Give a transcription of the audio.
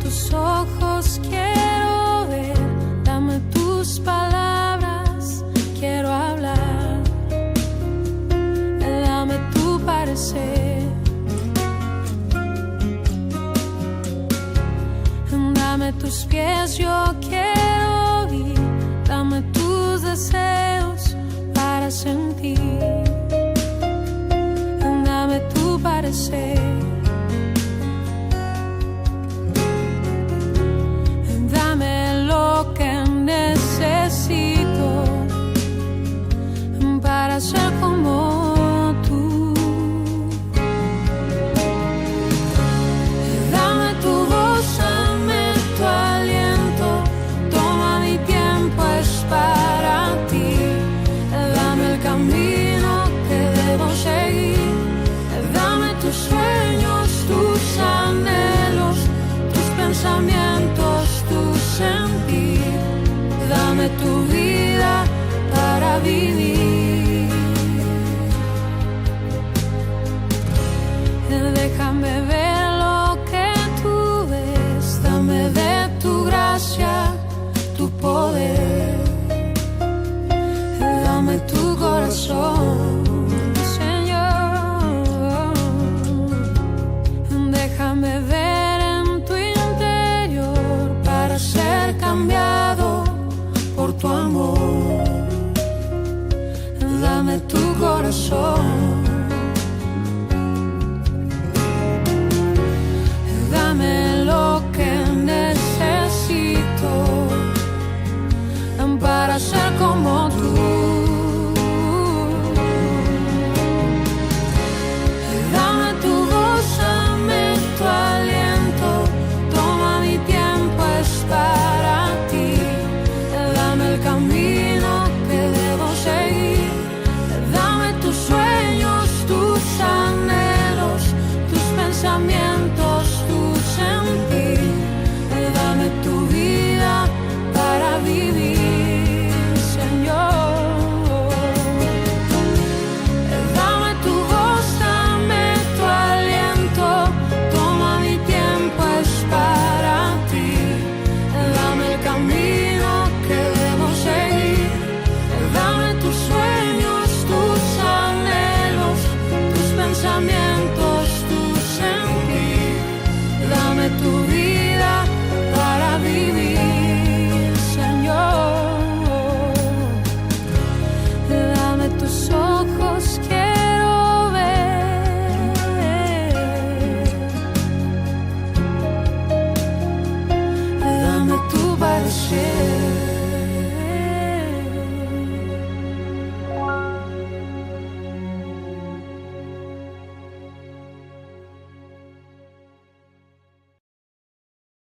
tus ojos quiero ver, dame tus palabras, quiero hablar, dame tu parecer, dame tus pies, yo quiero ir, dame tus deseos para sentir, dame tu parecer. Dame lo que necesito para ser como tú. Dame tu voz, dame tu aliento, toma mi tiempo, es para ti. Dame el camino que debo seguir, dame tus sueños, tus anhelos, tus pensamientos, tu sentir, dame tu vida para vivir. Deja